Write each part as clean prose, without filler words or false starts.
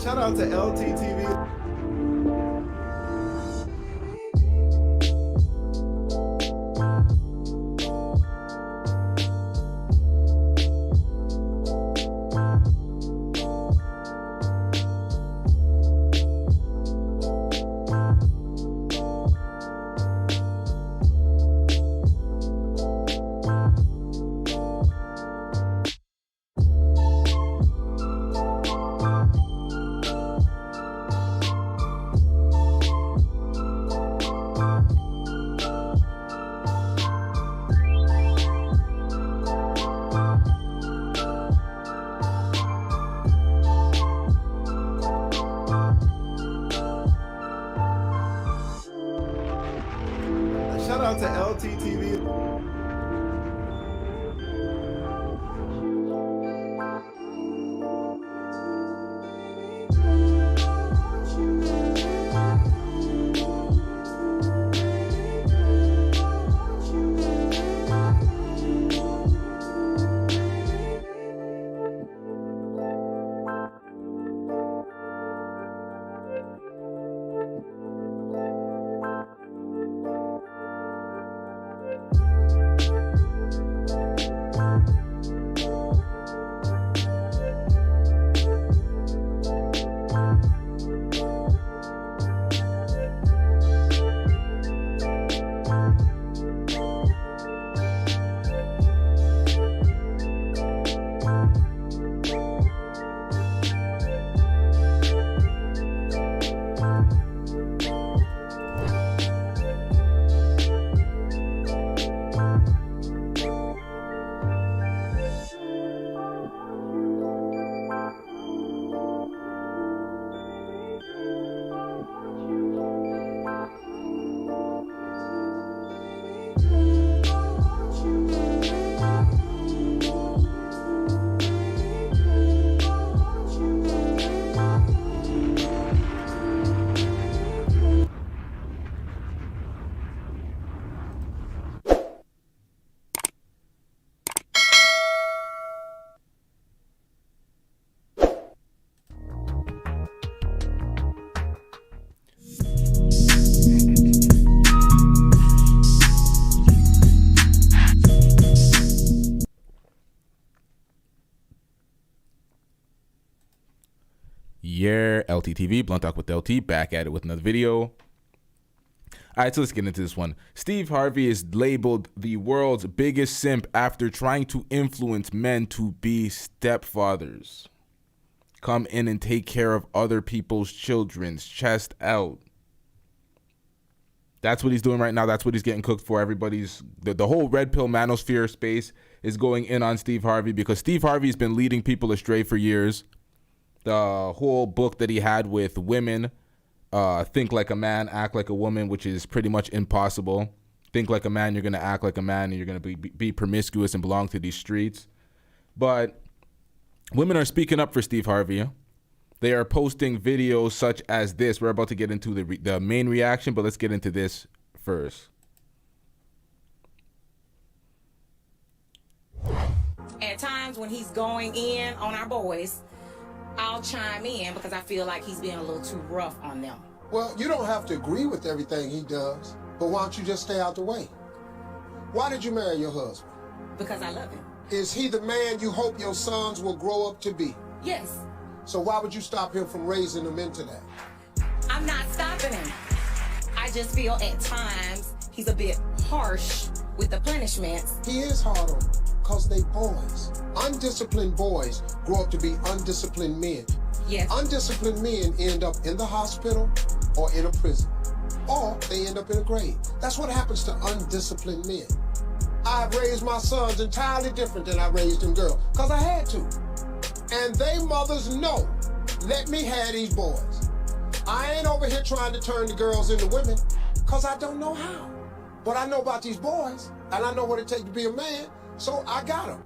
Shout out to LTTV. Shout out to LTTV. Yeah, LTTV, Blunt Talk with LT, back at it with another video. All right, so let's get into this one. Steve Harvey is labeled the world's biggest simp after trying to influence men to be stepfathers. Come in and take care of other people's children's chest out. That's what he's doing right now. That's what he's getting cooked for. Everybody's, the whole red pill manosphere space is going in on Steve Harvey because Steve Harvey's been leading people astray for years. The whole book that he had with women, think like a man, act like a woman, which is pretty much impossible. Think like a man, you're going to act like a man, and you're going to be promiscuous and belong to these streets. But women are speaking up for Steve Harvey. They are posting videos such as this. We're about to get into the main reaction, but let's get into this first. At times when he's going in on our boys, I'll chime in because I feel like he's being a little too rough on them. Well, you don't have to agree with everything he does, but why don't you just stay out the way? Why did you marry your husband? Because I love him. Is he the man you hope your sons will grow up to be? Yes. So why would you stop him from raising them into that? I'm not stopping him. I just feel at times he's a bit harsh with the punishments. He is hard on them because they boys. Undisciplined boys grow up to be undisciplined men. Yes. Undisciplined men end up in the hospital or in a prison, or they end up in a grave. That's what happens to undisciplined men. I've raised my sons entirely different than I raised them girls, because I had to. And they mothers know, let me have these boys. I ain't over here trying to turn the girls into women, because I don't know how. But I know about these boys, and I know what it takes to be a man, so I got them.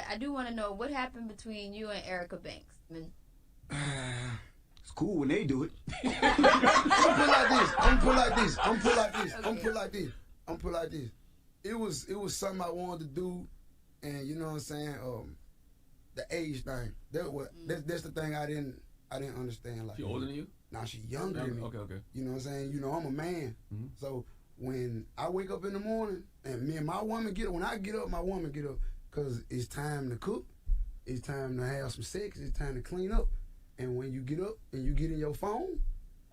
but I do want to know what happened between you and Erica Banks. It's cool when they do it. I'm put like this. It was something I wanted to do, and you know what I'm saying. The age thing. That's the thing I didn't understand. Like, She older than you? Nah, she younger than me. Okay. You know what I'm saying? You know, I'm a man. Mm-hmm. So when I wake up in the morning and me and my woman get up, when I get up, my woman get up, because it's time to cook, it's time to have some sex, it's time to clean up. And when you get up and you get in your phone,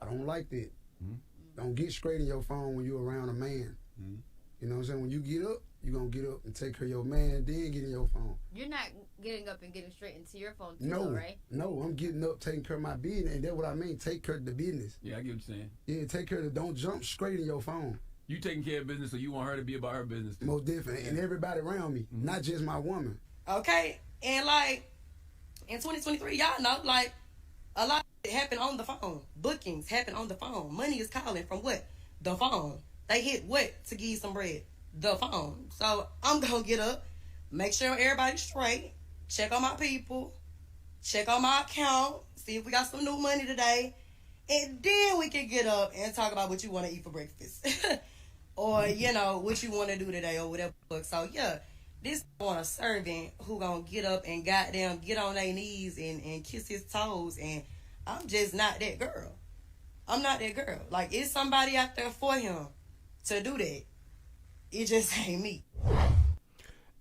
I don't like that. Mm-hmm. Don't get straight in your phone when you're around a man. Mm-hmm. You know what I'm saying? When you get up, you're going to get up and take care of your man, then get in your phone. You're not getting up and getting straight into your phone, too, no, though, right? No, I'm getting up, taking care of my business, and that's what I mean, take care of the business. Yeah, I get what you're saying. Yeah, take care of don't jump straight in your phone. You taking care of business, so you want her to be about her business, too. Most definitely, and everybody around me, not just my woman. Okay, and like, in 2023, y'all know, like, a lot of it happen on the phone. Bookings happen on the phone. Money is calling from what? The phone. They hit what to give you some bread? The phone. So I'm gonna get up, make sure everybody's straight, check on my people, check on my account, see if we got some new money today, and then we can get up and talk about what you want to eat for breakfast. Or, you know, what you want to do today or whatever. So yeah, this on a servant who gonna get up and goddamn get on their knees and kiss his toes, and I'm just not that girl. I'm not that girl. Like, it's somebody out there for him to do that. It just ain't me.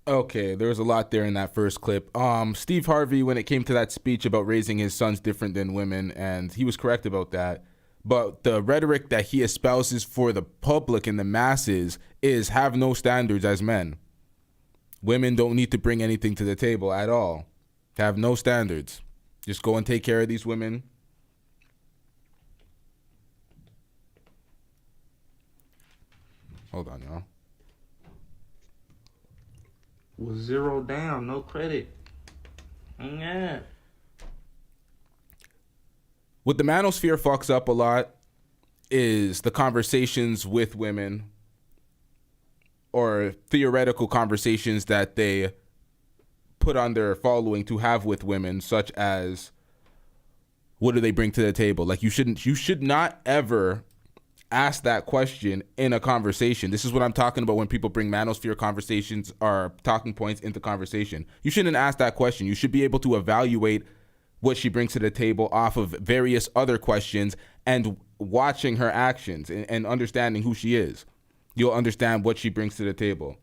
Okay, there was a lot there in that first clip. Steve Harvey, when it came to that speech about raising his sons different than women, and he was correct about that. But the rhetoric that he espouses for the public and the masses is have no standards as men. Women don't need to bring anything to the table at all. Have no standards. Just go and take care of these women. Hold on, y'all. Was 0 down, no credit. Yeah. What the manosphere fucks up a lot is the conversations with women, or theoretical conversations that they put on their following to have with women, such as, what do they bring to the table? Like, you should not ever ask that question in a conversation. This is what I'm talking about when people bring manosphere conversations or talking points into conversation. You shouldn't ask that question. You should be able to evaluate what she brings to the table off of various other questions and watching her actions and understanding who she is. You'll understand what she brings to the table.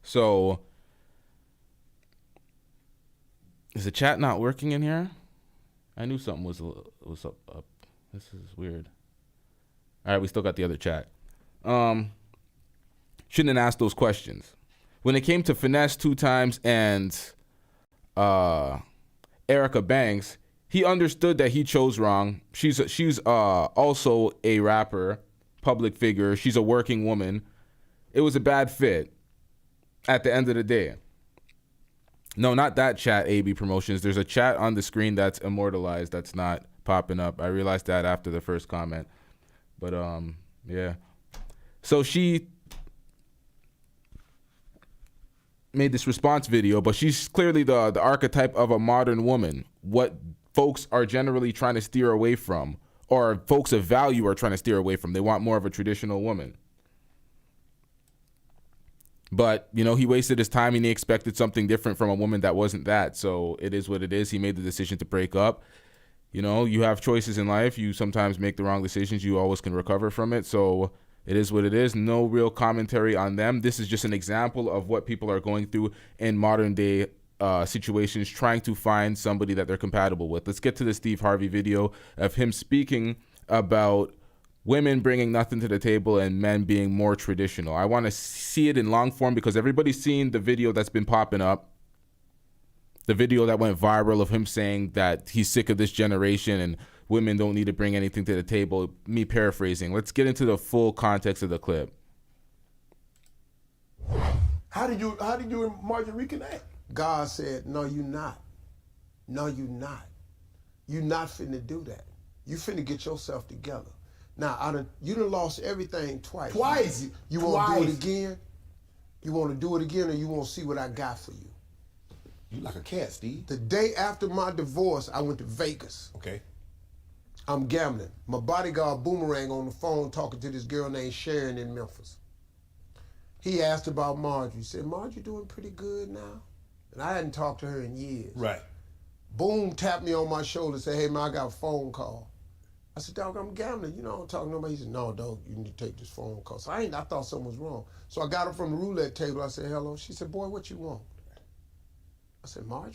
So, is the chat not working in here? I knew something was up. This is weird. All right, we still got the other chat. Shouldn't ask those questions. When it came to Finesse 2 times and Erica Banks, he understood that he chose wrong. She's also a rapper, public figure. She's a working woman. It was a bad fit at the end of the day. No, not that chat, AB Promotions. There's a chat on the screen that's immortalized that's not popping up. I realized that after the first comment. But, yeah. So she made this response video, but she's clearly the archetype of a modern woman. What folks are generally trying to steer away from, or folks of value are trying to steer away from. They want more of a traditional woman. But, you know, he wasted his time and he expected something different from a woman that wasn't that. So it is what it is. He made the decision to break up. You know, you have choices in life. You sometimes make the wrong decisions. You always can recover from it. So it is what it is. No real commentary on them. This is just an example of what people are going through in modern day situations, trying to find somebody that they're compatible with. Let's get to the Steve Harvey video of him speaking about women bringing nothing to the table and men being more traditional. I want to see it in long form because everybody's seen the video that's been popping up. The video that went viral of him saying that he's sick of this generation and women don't need to bring anything to the table. Me paraphrasing. Let's get into the full context of the clip. How did you and Marjorie reconnect? God said, no, you not. No, you not. You not finna do that. You finna get yourself together. Now, you done lost everything twice. Twice. You want to do it again? You want to do it again, or you want to see what I got for you? You like a cat, Steve. The day after my divorce, I went to Vegas. Okay. I'm gambling. My bodyguard Boomerang on the phone talking to this girl named Sharon in Memphis. He asked about Marjorie. He said, Marjorie doing pretty good now? And I hadn't talked to her in years. Right. Boom tapped me on my shoulder and said, hey, man, I got a phone call. I said, dog, I'm gambling. You know, I'm talking to nobody. He said, no, dog, you need to take this phone call. So I thought something was wrong. So I got her from the roulette table. I said, hello. She said, boy, what you want? I said, Marjorie?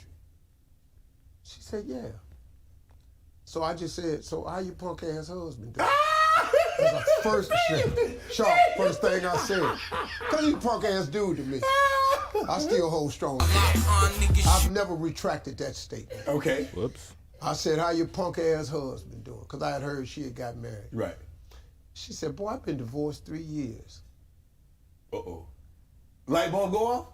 She said, yeah. So I just said, so how your punk ass husband doing? That's the first thing I said. Cause he's a punk ass dude to me. I still hold strong. I've never retracted that statement. Okay. Whoops. I said, how your punk ass husband doing? Cause I had heard she had got married. Right. She said, boy, I've been divorced 3 years. Uh-oh. Light bulb go off?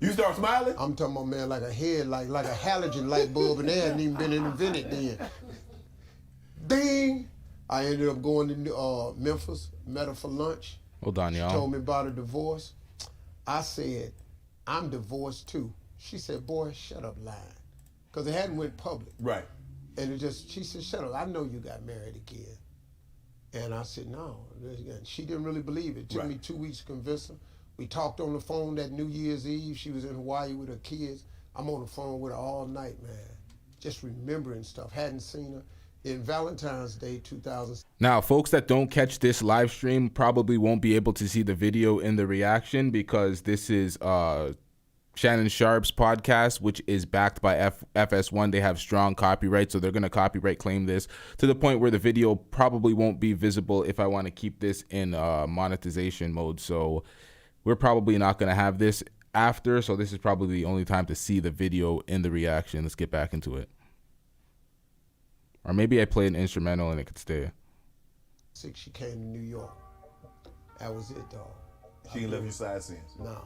You start smiling? I'm talking about, man, like a head, like a halogen light bulb, and they hadn't even been invented then. Ding! I ended up going to Memphis, met her for lunch. Hold on, y'all. She told me about a divorce. I said, I'm divorced too. She said, boy, shut up lying. Because it hadn't went public. Right. And she said, shut up, I know you got married again. And I said, no. And she didn't really believe it. It took me 2 weeks to convince her. We talked on the phone that New Year's Eve. She was in Hawaii with her kids. I'm on the phone with her all night, man. Just remembering stuff. Hadn't seen her. In Valentine's Day 2000. Now, folks that don't catch this live stream probably won't be able to see the video in the reaction because this is Shannon Sharp's podcast, which is backed by FS1. They have strong copyright, so they're going to copyright claim this to the point where the video probably won't be visible if I want to keep this in monetization mode. So we're probably not going to have this after, so this is probably the only time to see the video in the reaction. Let's get back into it. Or maybe I play an instrumental and it could stay. She came to New York. That was it, dog. She ain't left your side since. No.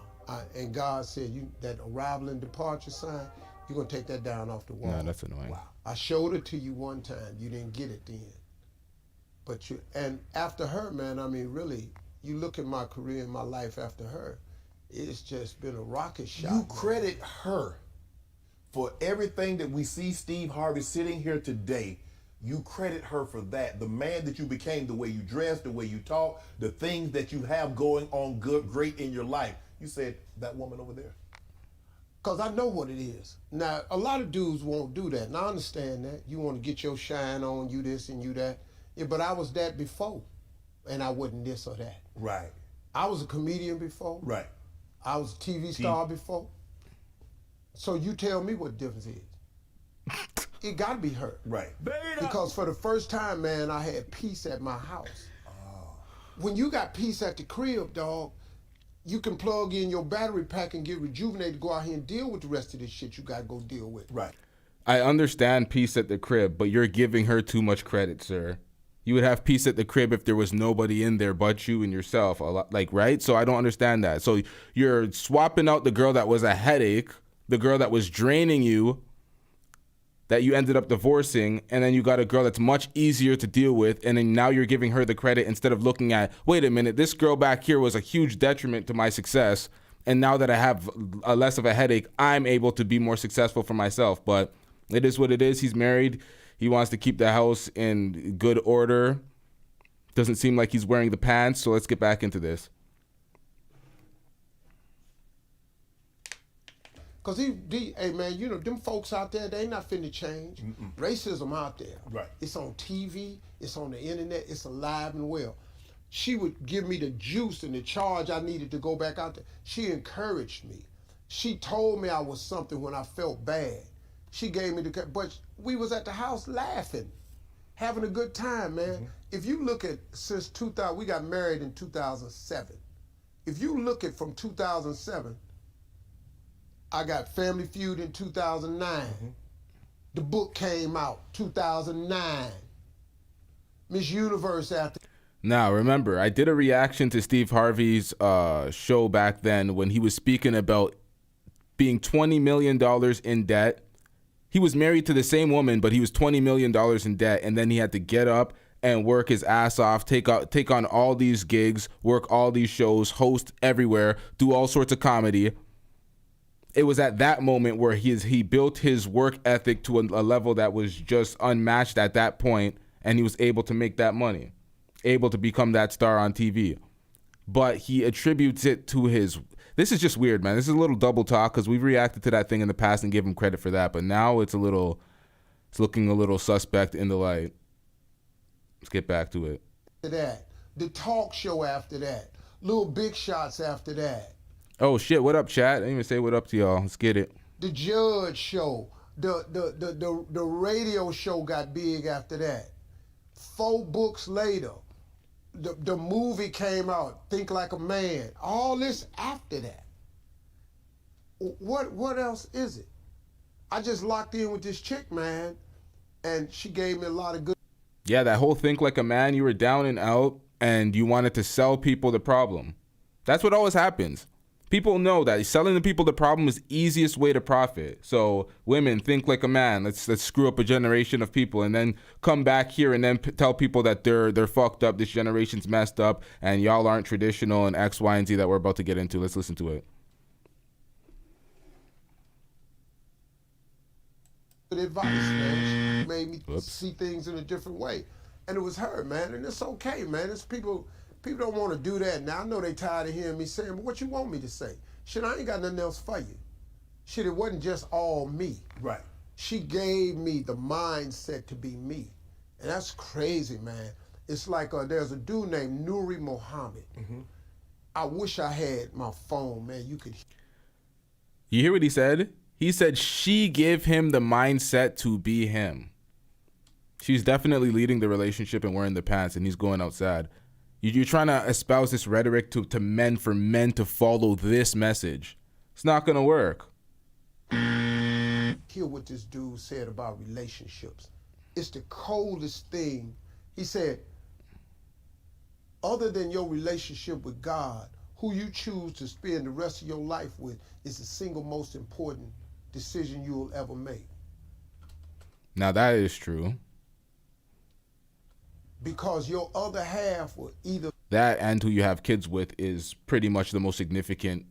And God said, that arrival and departure sign, you're going to take that down off the wall. No, that's annoying. Wow. I showed it to you one time. You didn't get it then. But and after her, man, I mean, really, you look at my career and my life after her, it's just been a rocket shot. You credit her for everything that we see Steve Harvey sitting here today. You credit her for that. The man that you became, the way you dress, the way you talk, the things that you have going on great in your life. You said, that woman over there. Because I know what it is. Now, a lot of dudes won't do that, and I understand that. You want to get your shine on, you this and you that. Yeah, but I was that before, and I wasn't this or that. Right. I was a comedian before. Right. I was a TV star before. So you tell me what the difference is. It got to be her. Right. Because for the first time, man, I had peace at my house. Oh. When you got peace at the crib, dog, you can plug in your battery pack and get rejuvenated to go out here and deal with the rest of this shit you got to go deal with. Right. I understand peace at the crib, but you're giving her too much credit, sir. You would have peace at the crib if there was nobody in there but you and yourself, right? So I don't understand that. So you're swapping out the girl that was a headache, the girl that was draining you, that you ended up divorcing, and then you got a girl that's much easier to deal with, and then now you're giving her the credit instead of looking at, wait a minute, this girl back here was a huge detriment to my success, and now that I have a less of a headache, I'm able to be more successful for myself. But it is what it is. He's married. He wants to keep the house in good order. Doesn't seem like he's wearing the pants, so let's get back into this. Because hey man, you know, them folks out there, they ain't not finna change. Racism out there. Right. It's on TV, it's on the internet, it's alive and well. She would give me the juice and the charge I needed to go back out there. She encouraged me. She told me I was something when I felt bad. She gave me but we was at the house laughing, having a good time, man. If you look at, since 2000, we got married in 2007. If you look at from 2007, I got Family Feud in 2009. The book came out 2009. Miss Universe after. Now, remember, I did a reaction to Steve Harvey's show back then when he was speaking about being $20 million in debt. He was married to the same woman, but he was $20 million in debt, and then he had to get up and work his ass off, take on all these gigs, work all these shows, host everywhere, do all sorts of comedy. it was at that moment where he built his work ethic to a level that was just unmatched at that point, and he was able to make that money, able to become that star on TV. But he attributes it to his... This is just weird, man. This is a little double talk because we've reacted to that thing in the past and give him credit for that, but now it's looking a little suspect in the light. Let's get back to it. That. The talk show after that. Little big shots after that. Oh shit, what up, chat? I didn't even say what up to y'all. Let's get it. The Judge show. The radio show got big after that. 4 books later, the movie came out, Think Like a Man. All this after that. What else is it? I just locked in with this chick, man, and she gave me a lot of good. Yeah, that whole Think Like a Man, you were down and out, and you wanted to sell people the problem. That's what always happens. People know that selling the people the problem is the easiest way to profit. So women, think like a man. Let's screw up a generation of people and then come back here and then tell people that they're fucked up. This generation's messed up and y'all aren't traditional and X, Y, and Z that we're about to get into. Let's listen to it. Good advice, man. She made me see things in a different way. And it was her, man. And it's okay, man. It's people don't want to do that. Now, I know they tired of hearing me saying, but what you want me to say? Shit, I ain't got nothing else for you. Shit, it wasn't just all me. Right. She gave me the mindset to be me. And that's crazy, man. It's like there's a dude named Nuri Muhammad. Mm-hmm. I wish I had my phone, man. You hear what he said? He said she gave him the mindset to be him. She's definitely leading the relationship and wearing the pants, and he's going outside. You're trying to espouse this rhetoric to men for men to follow this message. It's not going to work. Hear what this dude said about relationships. It's the coldest thing. He said, other than your relationship with God, who you choose to spend the rest of your life with is the single most important decision you will ever make. Now that is true. Because your other half will either... That and who you have kids with is pretty much the most significant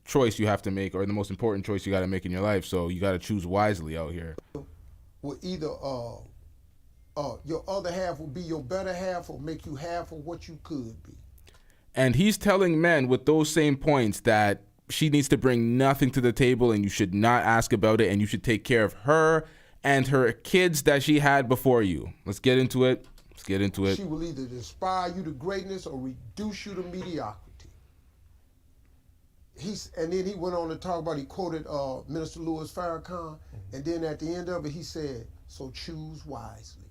choice you have to make, or the most important choice you got to make in your life. So you got to choose wisely out here. Will either your other half will be your better half or make you half of what you could be. And he's telling men with those same points that she needs to bring nothing to the table and you should not ask about it and you should take care of her and her kids that she had before you. Let's get into it. Let's get into it. She will either inspire you to greatness or reduce you to mediocrity. And then he went on to talk about, he quoted Minister Louis Farrakhan, and then at the end of it, he said, so choose wisely.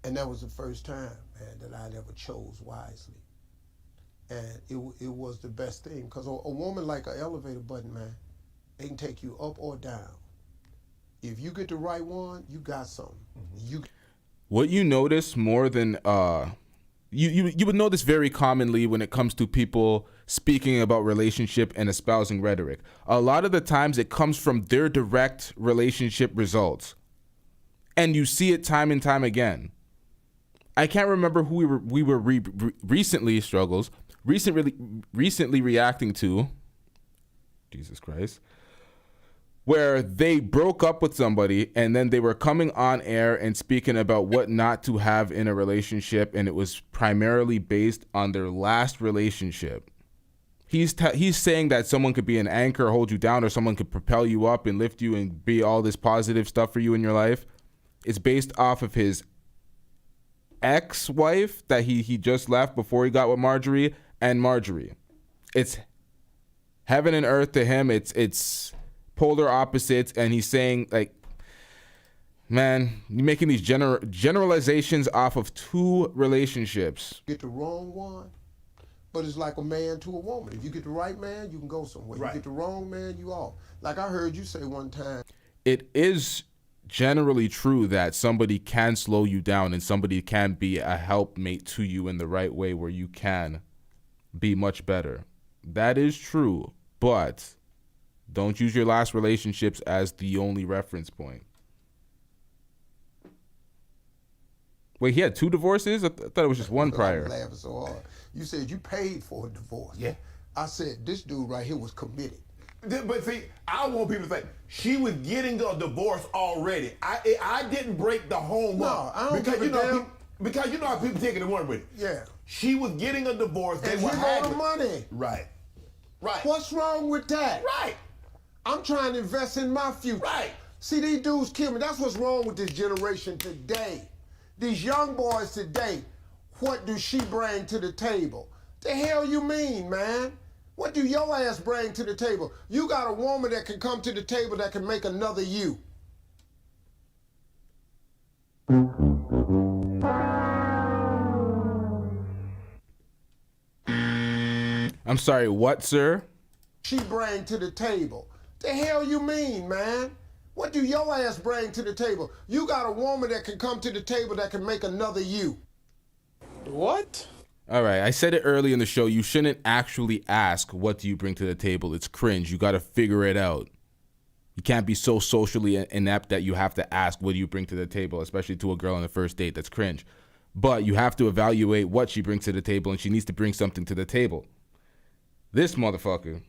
And that was the first time, man, that I'd ever chose wisely. And it was the best thing, because a woman like an elevator button, man, they can take you up or down. If you get the right one, you got something. What you notice more than you would notice very commonly when it comes to people speaking about relationship and espousing rhetoric. A lot of the times it comes from their direct relationship results, and you see it time and time again. I can't remember who we were recently reacting to. Jesus Christ. Where they broke up with somebody and then they were coming on air and speaking about what not to have in a relationship, and it was primarily based on their last relationship. He's saying that someone could be an anchor, hold you down, or someone could propel you up and lift you and be all this positive stuff for you in your life. It's based off of his ex-wife that he just left before he got with Marjorie, and Marjorie. It's heaven and earth to him. It's polar opposites, and he's saying, like, man, you're making these generalizations off of two relationships. Get the wrong one, but it's like a man to a woman. If you get the right man, you can go somewhere. Right. You get the wrong man, you off. Like I heard you say one time. It is generally true that somebody can slow you down and somebody can be a helpmate to you in the right way where you can be much better. That is true, but don't use your last relationships as the only reference point. Wait, he had 2 divorces? I thought it was just one prior. I'm laughing so hard. You said you paid for a divorce. Yeah. I said this dude right here was committed. But see, I want people to think she was getting a divorce already. I didn't break the home up. I don't because give a damn. Because you know how people take it and run with it. Yeah. She was getting a divorce. They And were here go the happy. money. Right. Right. What's wrong with that? Right. I'm trying to invest in my future. Right. See, these dudes kill me. That's what's wrong with this generation today. These young boys today, what do she bring to the table? The hell you mean, man? What do your ass bring to the table? You got a woman that can come to the table that can make another you. I'm sorry, what, sir? She bring to the table. The hell you mean, man? What do your ass bring to the table? You got a woman that can come to the table that can make another you. What? All right, I said it early in the show. You shouldn't actually ask, what do you bring to the table? It's cringe. You got to figure it out. You can't be so socially inept that you have to ask, what do you bring to the table, especially to a girl on the first date. That's cringe. But you have to evaluate what she brings to the table, and she needs to bring something to the table. This motherfucker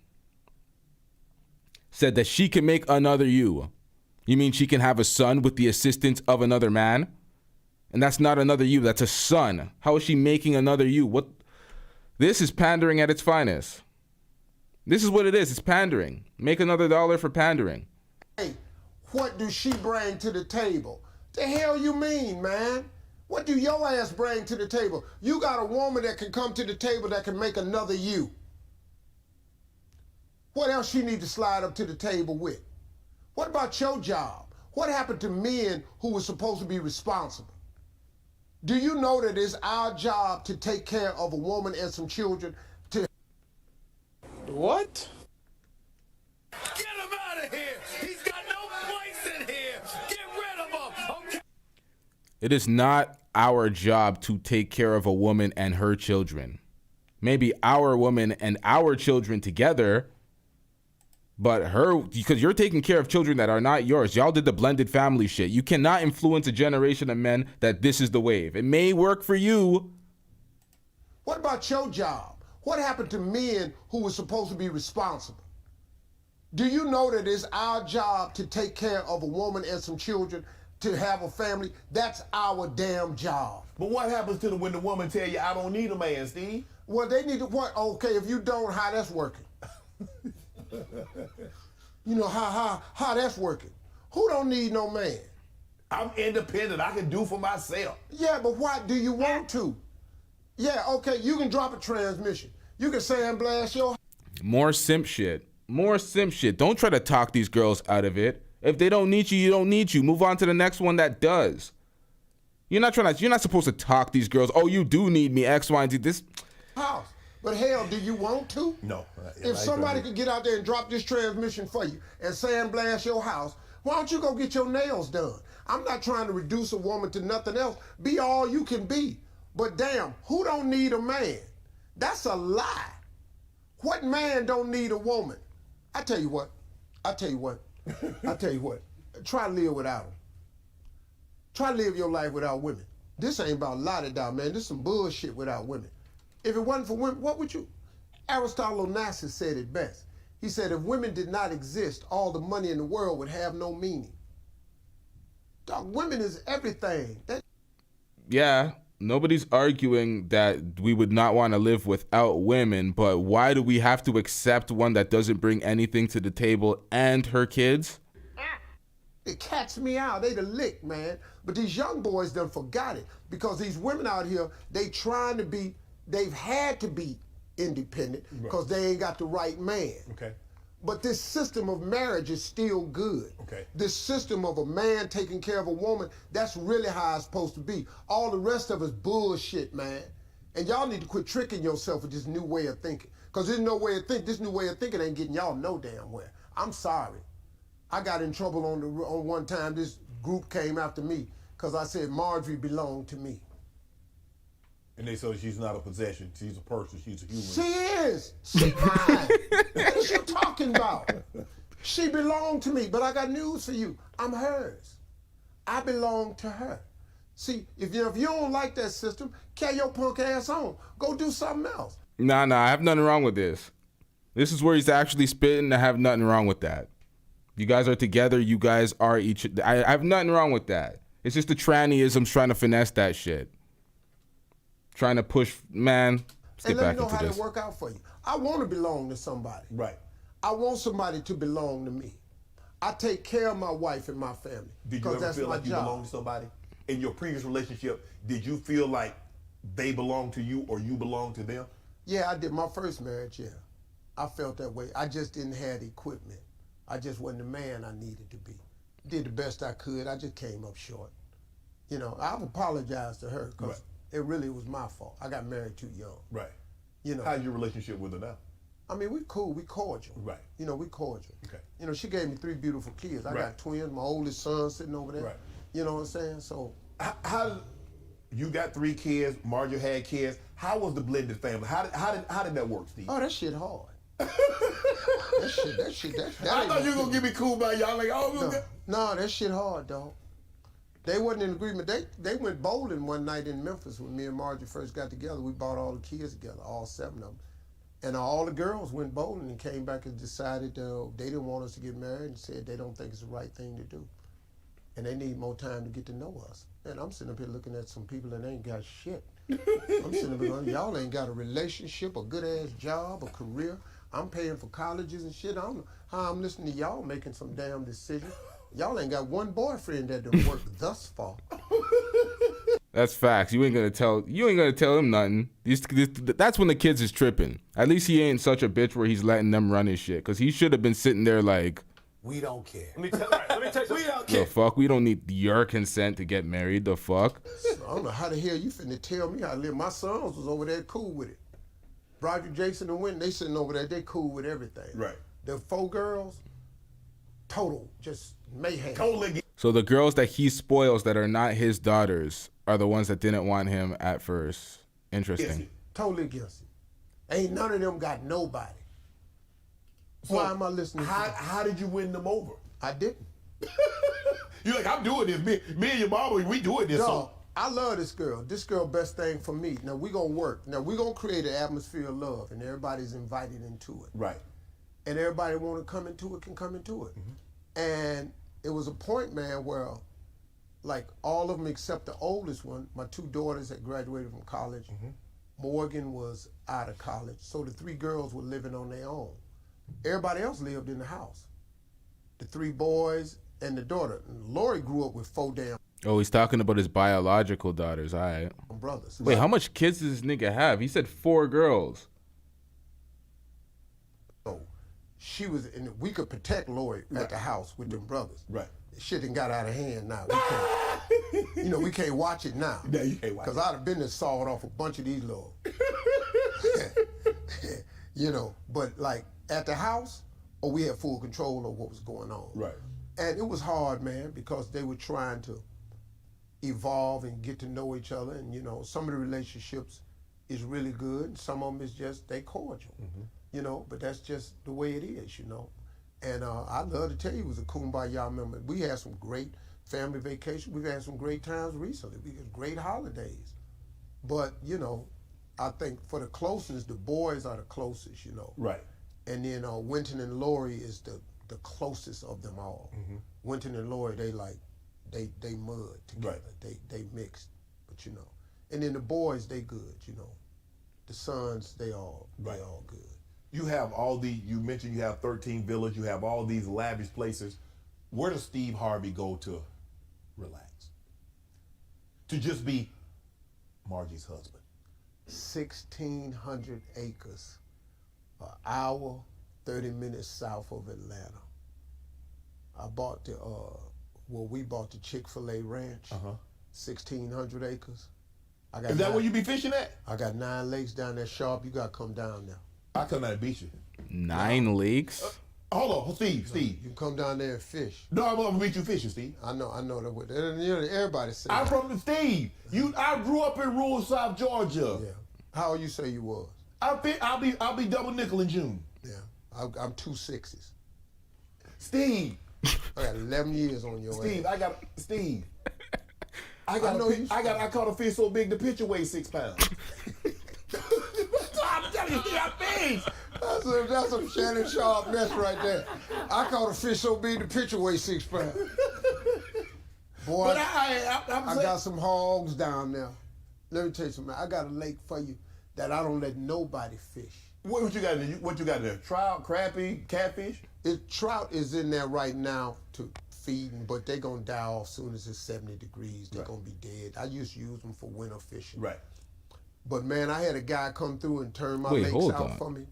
said that she can make another you. You mean she can have a son with the assistance of another man? And that's not another you, that's a son. How is she making another you? What? This is pandering at its finest. This is what it is, it's pandering. Make another dollar for pandering. Hey, what do she bring to the table? The hell you mean, man? What do your ass bring to the table? You got a woman that can come to the table that can make another you. What else she need to slide up to the table with? What about your job? What happened to men who were supposed to be responsible? Do you know that it's our job to take care of a woman and some children? What? Get him out of here! He's got no place in here! Get rid of him! Okay. It is not our job to take care of a woman and her children. Maybe our woman and our children together, but her, because you're taking care of children that are not yours. Y'all did the blended family shit. You cannot influence a generation of men that this is the wave. It may work for you. What about your job? What happened to men who were supposed to be responsible? Do you know that it's our job to take care of a woman and some children, to have a family? That's our damn job. But what happens to when the woman tell you, I don't need a man, Steve? Well, they need to what? Okay, if you don't, how that's working? You know how that's working. Who don't need no man? I'm independent. I can do for myself. Yeah, but why do you want to? Yeah, okay, you can drop a transmission. You can sandblast your... More simp shit. More simp shit. Don't try to talk these girls out of it. If they don't need you, you don't need you. Move on to the next one that does. You're not supposed to talk these girls. Oh, you do need me, X, Y, and Z. This house. But hell, do you want to? No. If somebody could get out there and drop this transmission for you and sandblast your house, why don't you go get your nails done? I'm not trying to reduce a woman to nothing else. Be all you can be. But damn, who don't need a man? That's a lie. What man don't need a woman? I tell you what. Try to live without them. Try to live your life without women. This ain't about la-da-da, man. This is some bullshit without women. If it wasn't for women, what would you? Aristotle Onassis said it best. He said, if women did not exist, all the money in the world would have no meaning. Dog, women is everything. Yeah, nobody's arguing that we would not want to live without women, but why do we have to accept one that doesn't bring anything to the table and her kids? It cats me out. They the lick, man. But these young boys done forgot it because these women out here, they've had to be independent because they ain't got the right man. Okay. But this system of marriage is still good. Okay. This system of a man taking care of a woman, that's really how it's supposed to be. All the rest of it's bullshit, man. And y'all need to quit tricking yourself with this new way of thinking. Because this new way of thinking ain't getting y'all no damn where. I'm sorry. I got in trouble on one time. This group came after me because I said Marjorie belonged to me. And they said she's not a possession. She's a person. She's a human. She is. She mine. What is you talking about? She belonged to me, but I got news for you. I'm hers. I belong to her. See, if you don't like that system, carry your punk ass on. Go do something else. Nah, I have nothing wrong with this. This is where he's actually spitting. I have nothing wrong with that. You guys are together. You guys are each. I have nothing wrong with that. It's just the trannyisms trying to finesse that shit. Trying to push, man. Let's get back into this. And let me know how they work out for you. I want to belong to somebody. Right. I want somebody to belong to me. I take care of my wife and my family. Did you ever feel like you belong to somebody? In your previous relationship, did you feel like they belong to you or you belong to them? Yeah, I did. My first marriage, yeah. I felt that way. I just didn't have the equipment. I just wasn't the man I needed to be. Did the best I could. I just came up short. You know, I've apologized to her because it really was my fault. I got married too young. Right. You know. How's your relationship with her now? I mean, we cool. We cordial. Right. You know, we cordial. Okay. You know, she gave me 3 beautiful kids. I got twins. My oldest son sitting over there. Right. You know what I'm saying? So, how you got 3 kids? Marjorie had kids. How was the blended family? How did that work, Steve? Oh, that shit hard. that shit. I thought you were gonna get me cool by y'all. Like, oh, no, that shit hard, dog. They wasn't in agreement. They went bowling one night in Memphis when me and Marjorie first got together. We brought all the kids together, all 7 of them. And all the girls went bowling and came back and decided they didn't want us to get married and said they don't think it's the right thing to do. And they need more time to get to know us. And I'm sitting up here looking at some people that ain't got shit. I'm sitting up here going, y'all ain't got a relationship, a good-ass job, a career. I'm paying for colleges and shit. I don't know how I'm listening to y'all making some damn decisions. Y'all ain't got one boyfriend that done worked thus far. That's facts. You ain't gonna tell him nothing. That's when the kids is tripping. At least he ain't such a bitch where he's letting them run his shit. Cause he should have been sitting there like, we don't care. Let me tell you, we don't care. the fuck? We don't need your consent to get married. The fuck? I don't know how the hell you finna tell me how to live. My sons was over there cool with it. Roger, Jason, and Wynn, they sitting over there, they cool with everything. Right. The 4 girls, total, just mayhem. So the girls that he spoils that are not his daughters are the ones that didn't want him at first. Interesting. Totally against it. Ain't none of them got nobody. So why am I listening to them? How did you win them over? I didn't. You're like, I'm doing this. Me and your mama, we doing this. No, I love this girl. This girl, best thing for me. Now, we going to work. Now, we going to create an atmosphere of love, and everybody's invited into it. Right. And everybody want to come into it can come into it. Mm-hmm. And it was a point, man, where like all of them except the oldest one, my 2 daughters had graduated from college. Mm-hmm. Morgan was out of college. So the 3 girls were living on their own. Everybody else lived in the house. The 3 boys and the daughter. And Lori grew up with 4 damn Oh, he's talking about his biological daughters. All right. brothers. Wait, how much kids does this nigga have? He said 4 girls. So she was, and we could protect Lori at the house with them brothers. Right. Shit done got out of hand now. We can't watch it now. Yeah, you can't watch it. Because I'd have been there sawed off a bunch of these little. But like at the house, we had full control of what was going on. Right. And it was hard, man, because they were trying to evolve and get to know each other. And, some of the relationships is really good. Some of them is just, they cordial, but that's just the way it is, And I'd love to tell you it was a kumbaya moment. We had some great family vacations. We've had some great times recently. We had great holidays. But, I think for the closest, the boys are the closest, Right. And then Winton and Lori is the closest of them all. Mm-hmm. Winton and Lori, they mud together. Right. They mixed, but And then the boys, they good, The sons, they all good. You have you mentioned you have 13 villas, you have all these lavish places. Where does Steve Harvey go to relax? To just be Margie's husband? 1,600 acres, an hour, 30 minutes south of Atlanta. I bought we bought the Chick-fil-A ranch, 1,600 acres. Is that where you be fishing at? I got 9 lakes down there, Sharp. You gotta come down there. I come down and beat you. 9 lakes? Hold on, Steve. You can come down there and fish. No, I'm gonna meet you fishing, Steve. I know that. Everybody says I'm from the Steve. I grew up in rural South Georgia. Yeah. How old you say you was? I'll be double nickel in June. Yeah. I'm 2 6s. Steve. I got 11 years on your ass. Steve. I caught a fish so big the picture weighs 6 pounds. I'm telling you, Steve, I fish. That's some Shannon Sharp mess right there. I caught a fish so big the picture weighs 6 pounds. Boy, But I got some hogs down there. Let me tell you something. I got a lake for you that I don't let nobody fish. What you got? What you got there? Trout, crappie, catfish? Trout is in there right now to feeding, but they're gonna die off soon as it's 70 degrees. They're gonna be dead. I used to use them for winter fishing. Right. But man, I had a guy come through and turn my lakes out for me.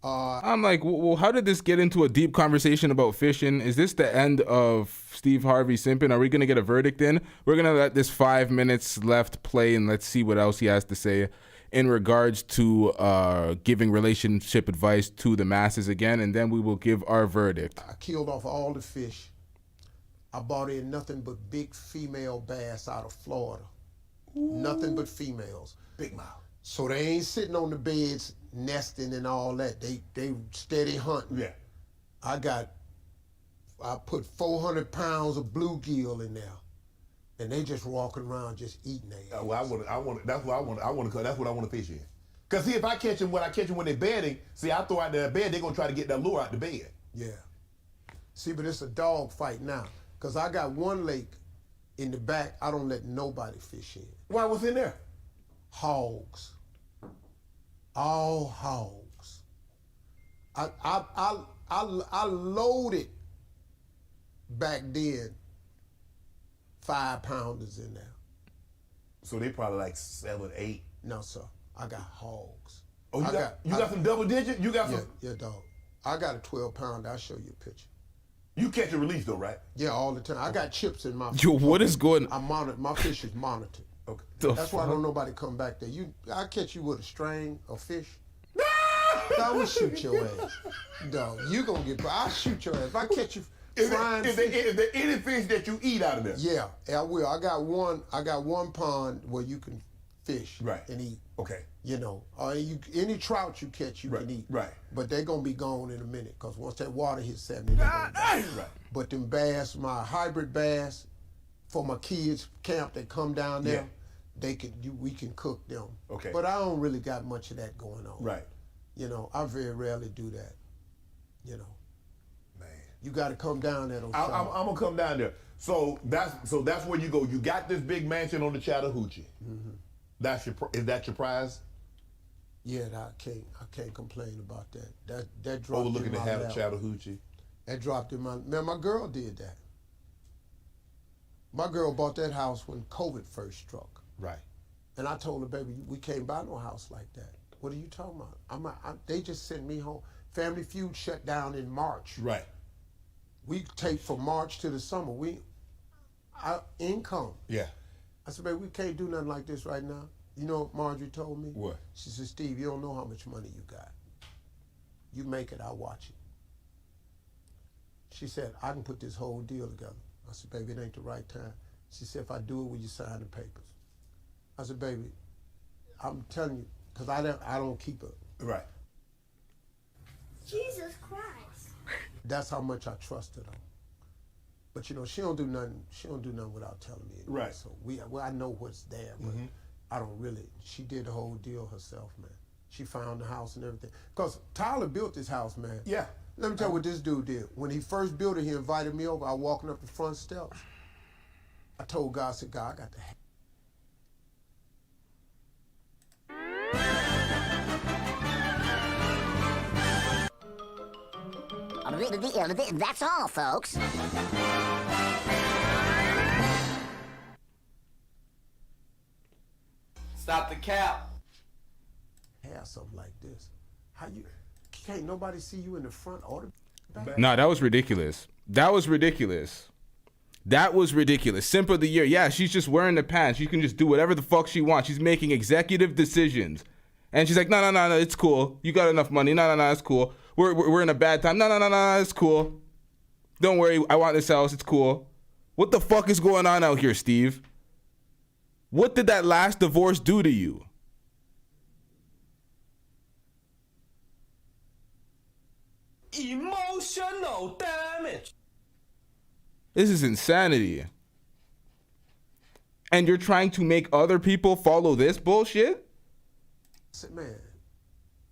I'm like, well, how did this get into a deep conversation about fishing? Is this the end of Steve Harvey simping? Are we going to get a verdict in? We're going to let this 5 minutes left play, and let's see what else he has to say in regards to giving relationship advice to the masses again, and then we will give our verdict. I killed off all the fish. I bought in nothing but big female bass out of Florida. Ooh. Nothing but females. Big mouth. So they ain't sitting on the beds nesting and all that. They steady hunting. Yeah. I put 400 pounds of bluegill in there, and they just walking around just eating their ass. That's what I want to fish in. Cause see, if I catch them when they're bedding, see, I throw out their bed, they're gonna try to get that lure out the bed. Yeah. See, but it's a dog fight now. Cause I got one lake in the back. I don't let nobody fish in. Why? What's in there? Hogs. All hogs. I loaded back then 5-pounders in there. So they probably like 7, 8. No, sir. I got hogs. Oh, you got some double digit? You got some? Yeah, dog. I got a 12-pounder. I'll show you a picture. You catch and release though, right? Yeah, all the time. I got chips in my. Yo, what is going? I monitor. My fish is monitored. Okay. That's why don't nobody come back there. I catch you with a string of fish. I will shoot your ass. Dog, you gonna get. I'll shoot your ass. If I catch you frying is there any fish that you eat out of there? Yeah, I will. I got one pond where you can fish and eat. Okay. You know, any trout you catch, you can eat. Right. But they're gonna be gone in a minute, because once that water hits 70, they're gonna die. Right. But them bass, my hybrid bass, for my kids' camp, they come down there. Yeah. We can cook them. Okay. But I don't really got much of that going on. Right. You know, I very rarely do that. You know. Man. You got to come down there. I'm gonna come down there. So that's where you go. You got this big mansion on the Chattahoochee. Mm-hmm. Is that your prize? Yeah, I can't complain about that. That dropped overlooking in the my hat lap. of Chattahoochee. That dropped in my. Man, my girl did that. My girl bought that house when COVID first struck. Right. And I told her, baby, we can't buy no house like that. What are you talking about? They just sent me home. Family Feud shut down in March. Right. We take from March to the summer. Our income. Yeah. I said, baby, we can't do nothing like this right now. You know what Marjorie told me? What? She said, Steve, you don't know how much money you got. You make it, I'll watch it. She said, I can put this whole deal together. I said, baby, it ain't the right time. She said, if I do it, will you sign the papers? I said, baby, I'm telling you, because I don't keep it. Right. Jesus Christ. That's how much I trusted her. But you know, she don't do nothing without telling me. Anyway. Right. So I know what's there, but I don't really. She did the whole deal herself, man. She found the house and everything. Because Tyler built this house, man. Yeah. Let me tell you what this dude did. When he first built it, he invited me over. I was walking up the front steps. I told God, I said, God, I got to have. That's all, folks. Stop the cap. Have something like this. Can't nobody see you in the front or the back? No, that was ridiculous. That was ridiculous. Simp of the year. Yeah, she's just wearing the pants. She can just do whatever the fuck she wants. She's making executive decisions. And she's like, no, it's cool. You got enough money. No, it's cool. We're in a bad time. No, it's cool. Don't worry. I want this house. It's cool. What the fuck is going on out here, Steve? What did that last divorce do to you? Emotional damage. This is insanity. And you're trying to make other people follow this bullshit? I said, man,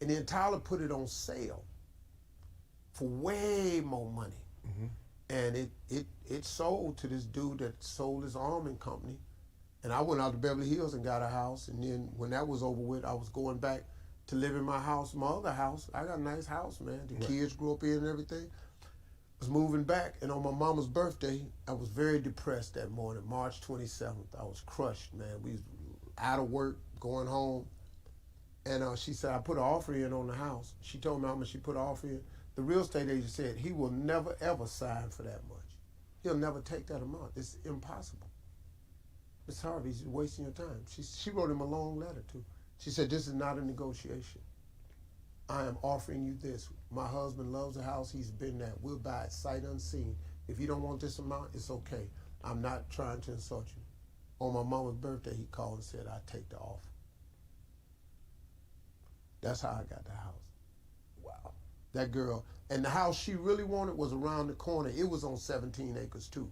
And then Tyler put it on sale for way more money. And it sold to this dude that sold his arming company. And I went out to Beverly Hills and got a house. And then when that was over with, I was going back to live in my house, my other house. I got a nice house, man. The kids grew up in and everything. I was moving back, and on my mama's birthday, I was very depressed that morning, March 27th. I was crushed, man. We was out of work, going home. And she said, I put an offer in on the house. She told me how much she put an offer in. The real estate agent said, he will never, ever sign for that much. He'll never take that amount. It's impossible. Miss Harvey, you're wasting your time. She wrote him a long letter, too. She said, this is not a negotiation. I am offering you this. My husband loves the house. He's been there. We'll buy it sight unseen. If you don't want this amount, it's okay. I'm not trying to insult you. On my mama's birthday, he called and said, I take the offer. That's how I got the house. Wow. That girl, and the house she really wanted was around the corner. It was on 17 acres too.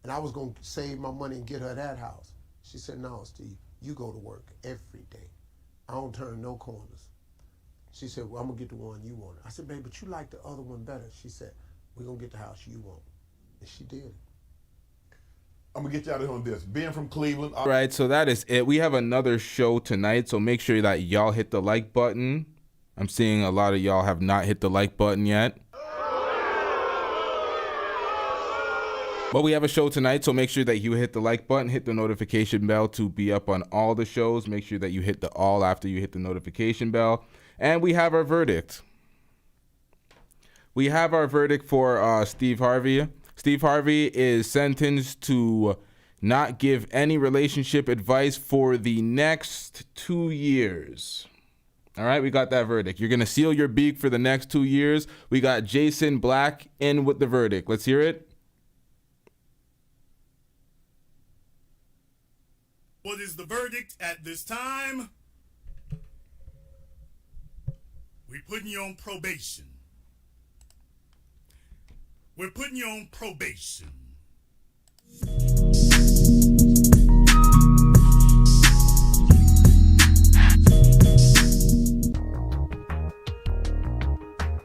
And I was gonna save my money and get her that house. She said, no, Steve, you go to work every day. I don't turn no corners. She said, well, I'm gonna get the one you want. I said, babe, but you like the other one better. She said, we're gonna get the house you want. And she did. I'm gonna get you out of here on this. Being from Cleveland. All right, so that is it. We have another show tonight, so make sure that y'all hit the like button. I'm seeing a lot of y'all have not hit the like button yet. But we have a show tonight, so make sure that you hit the like button, hit the notification bell to be up on all the shows. Make sure that you hit the all after you hit the notification bell. And we have our verdict. We have our verdict for Steve Harvey. Steve Harvey is sentenced to not give any relationship advice for the next 2 years. All right, we got that verdict. You're going to seal your beak for the next 2 years. We got Jason Black in with the verdict. Let's hear it. What is the verdict at this time? We're putting you on probation. We're putting you on probation.